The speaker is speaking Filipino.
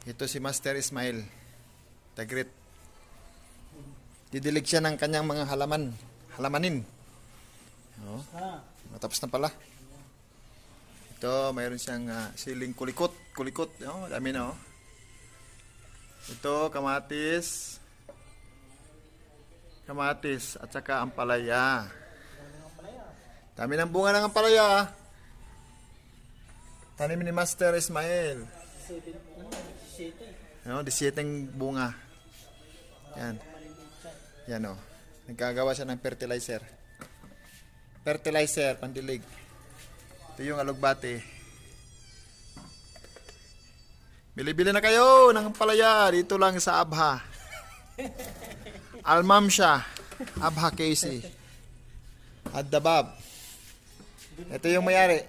Ito si Master Ismail. Tagrit. Didilig siya ng kanyang mga halamanin. Oh, matapos na pala. Ito, mayroon siyang siling kulikot. Oh, dami na oh. Ito, kamatis. Kamatis at saka ampalaya. Dami ng bunga ng ampalaya. Tanim ni Master Ismail. 17 bunga. Yan. Yan oh. Nagkagawa siya ng fertilizer. Fertilizer, pandilig. Ito yung alugbati. Bili-bili na kayo ng ampalaya dito lang sa Abha. Almamsha, Abha Casey. At Dabab. Ito yung mayari.